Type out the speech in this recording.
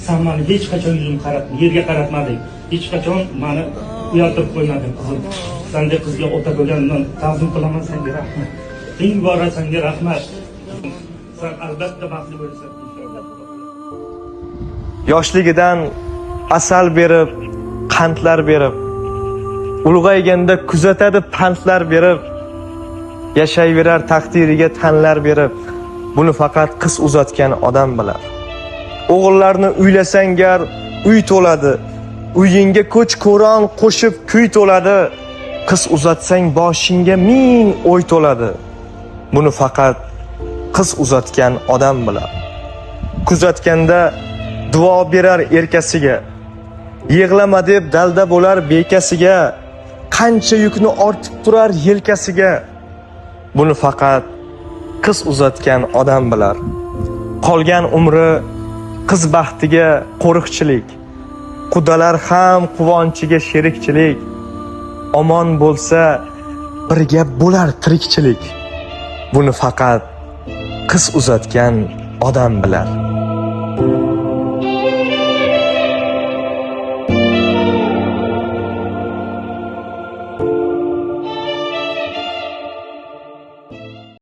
Sen bana hech qachon yuzimni qaratmading, yerga qaratmading. Hech qachon meni uyaltirib qo'ymading qizim. Sendek qizga ota bo'lgandan ta'zim qilaman, senga rahmat. Eng bora senga rahmat. Sen albatta baxtli bo'lasan inshaalloh. Yoshligidan asal berib, qandlar berib, ulg'ayganda kuzatadi pantlar berib, yashayverar taqdiriga tanlar berib, buni faqat qiz uzatgan odam bilar. O'g'illarni uylasang gar uy to'ladi, uyingga ko'ch ko'ron qo'shib kuy to'ladi, qiz uzatsang boshingga ming o'y to'ladi. Buni faqat qiz uzatgan odam bilar. Kuzatganda duo berar erkasiga, yig'lama deb dalda bo'lar bekasiga, qancha yukni ortib turar yelkasiga. Buni faqat qiz uzatgan odam bilar. Qolgan umri qiz baxtiga qo'riqchilik, qudalar ham quvonchiga sherikchilik. Omon bo'lsa birga bo'lar tirikchilik. Buni faqat qiz uzatgan odam bilar.